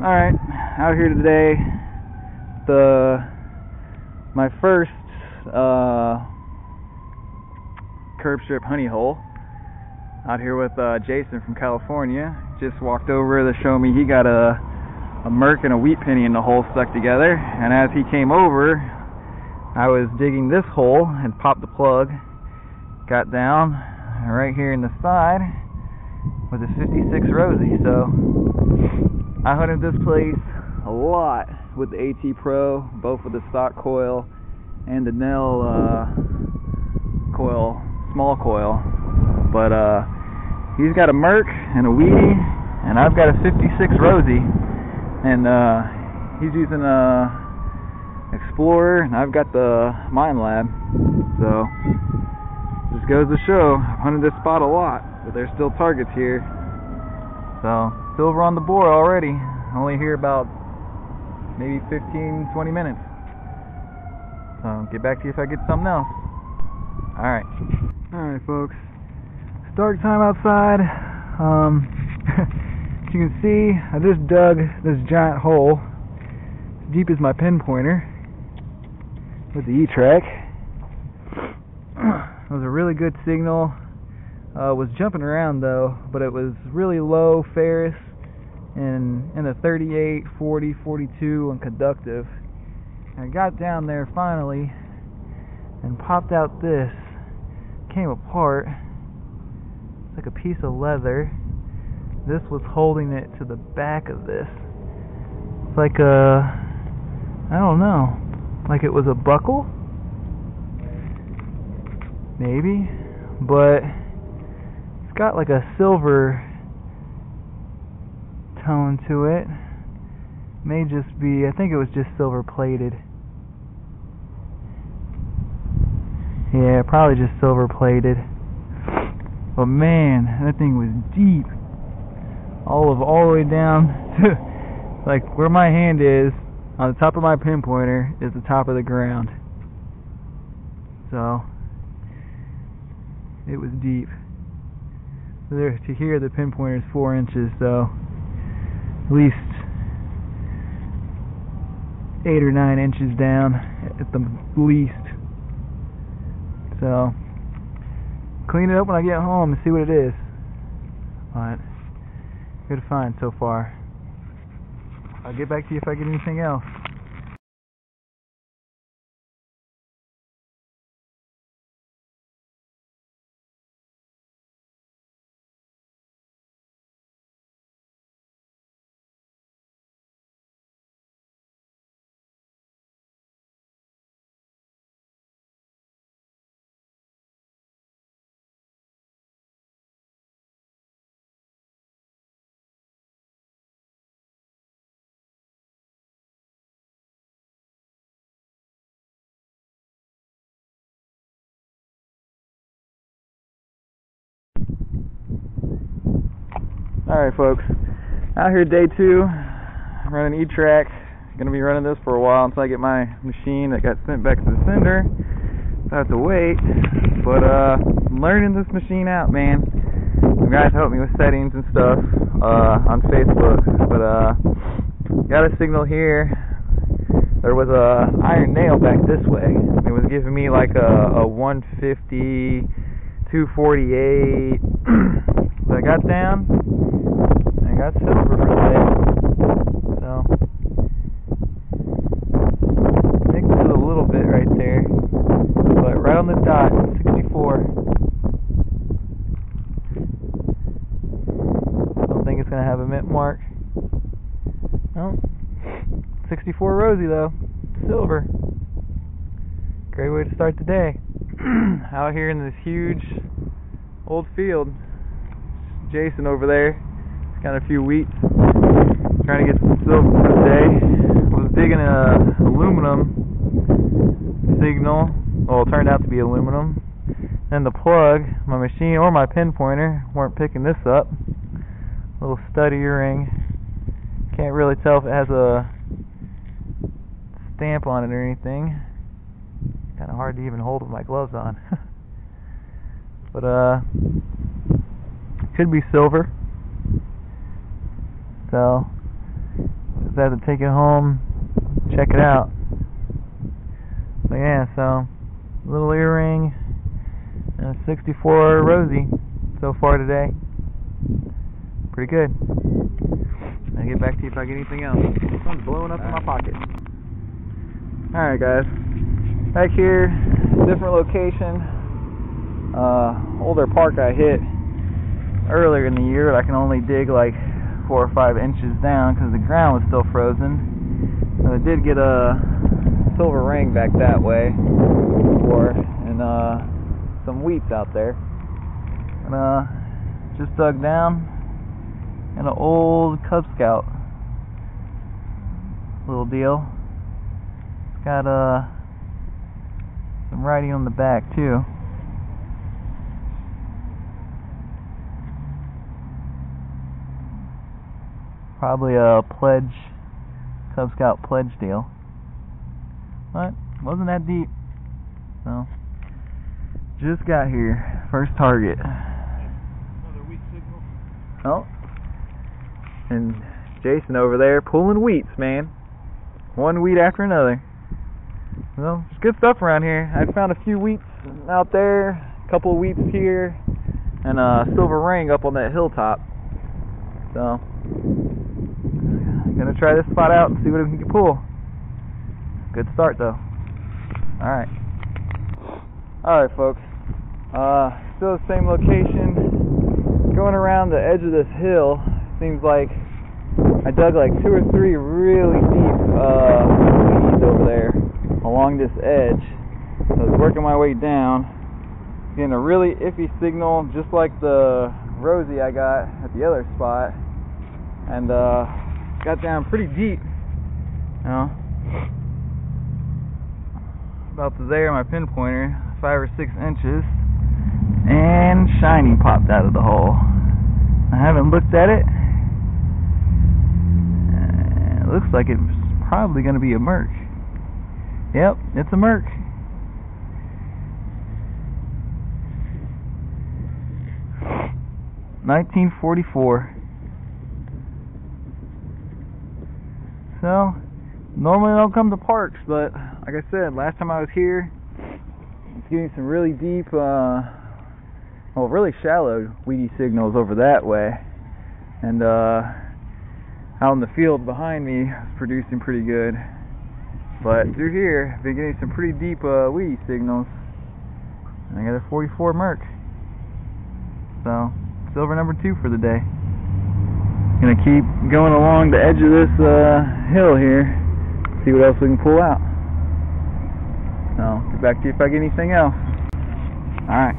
Alright, out here today, my first curb strip honey hole. Out here with Jason from California. Just walked over to show me he got a Merc and a wheat penny in the hole stuck together, and as he came over, I was digging this hole and popped the plug, got down right here in the side with a 56 Rosie. So I hunted this place a lot with the AT Pro, both with the stock coil and the Nell coil, small coil. But he's got a Merc and a Wheatie, and I've got a 56 Rosie, and he's using a Explorer, and I've got the Mine Lab. So just goes to show, I've hunted this spot a lot, but there's still targets here. So silver on the board already. Only here about maybe 15-20 minutes. So get back to you if I get something else. Alright folks, start time outside. As you can see, I just dug this giant hole as deep as my pinpointer with the Etrac. It was a really good signal. Was jumping around though, but it was really low ferrous and in the 38, 40, 42 and conductive. And I got down there finally and popped out this. Came apart. It's like a piece of leather. This was holding it to the back of this. It's like I don't know, like it was a buckle? Maybe, but it's got like a silver tone to it. May just be, I think it was just silver plated. Yeah, probably just silver plated. But man, that thing was deep. All the way down to like where my hand is, on the top of my pinpointer is the top of the ground. So it was deep. There to here, the pinpointer is 4 inches, so at least 8 or 9 inches down at the least. So clean it up when I get home and see what it is. But good find so far. I'll get back to you if I get anything else. Alright folks, out here day 2, I'm running Etrac. Gonna be running this for a while until I get my machine that got sent back to the sender. So I have to wait, but I'm learning this machine out, man. Some guys helped me with settings and stuff on Facebook, but got a signal here. There was a iron nail back this way. It was giving me like a 150, 248. So I got down. I got silver for today, so mixed it a little bit right there, but right on the dot, 64. Don't think it's gonna have a mint mark. No, 64 Rosie though, silver. Great way to start the day. Out here in this huge old field. Jason over there. Got a few wheats, trying to get some silver for the day. Was digging a aluminum signal. Well, it turned out to be aluminum. And the plug, my machine or my pinpointer weren't picking this up. Little stud earring. Can't really tell if it has a stamp on it or anything. Kind of hard to even hold with my gloves on. But could be silver. So Just have to take it home, check it out. But yeah, so little earring and a 64 Rosie so far today. Pretty good. I'll get back to you if I get anything else. This one's blowing up in my pocket. Alright guys, back here, different location. Older park I hit earlier in the year, I can only dig like 4 or 5 inches down because the ground was still frozen. So I did get a silver ring back that way before, and some wheats out there. And just dug down in an old Cub Scout little deal. It's got some writing on the back too. Probably a pledge, Cub Scout pledge deal, but wasn't that deep. So just got here, first target. Another wheat signal. Oh, and Jason over there pulling wheats, man. One wheat after another. Well, it's good stuff around here. I found a few wheats out there, a couple of wheats here, and a silver ring up on that hilltop. So I'm gonna try this spot out and see what we can pull. Good start though. Alright. Alright folks. Still the same location. Going around the edge of this hill. Seems like I dug like 2 or 3 really deep weeds over there along this edge. So I was working my way down, getting a really iffy signal, just like the Rosie I got at the other spot, and got down pretty deep, you know, about to there, my pinpointer, 5 or 6 inches, and shiny popped out of the hole. I haven't looked at it. It looks like it's probably going to be a Merc. Yep, it's a Merc. $19.44. So, normally I don't come to parks, but like I said, last time I was here, it's getting some really deep, well, really shallow weedy signals over that way, and out in the field behind me is producing pretty good. But through here, I've been getting some pretty deep weedy signals, and I got a 44 Merc. So, silver number 2 for the day. Gonna keep going along the edge of this hill here, see what else we can pull out. So, get back to you if I get anything else. Alright.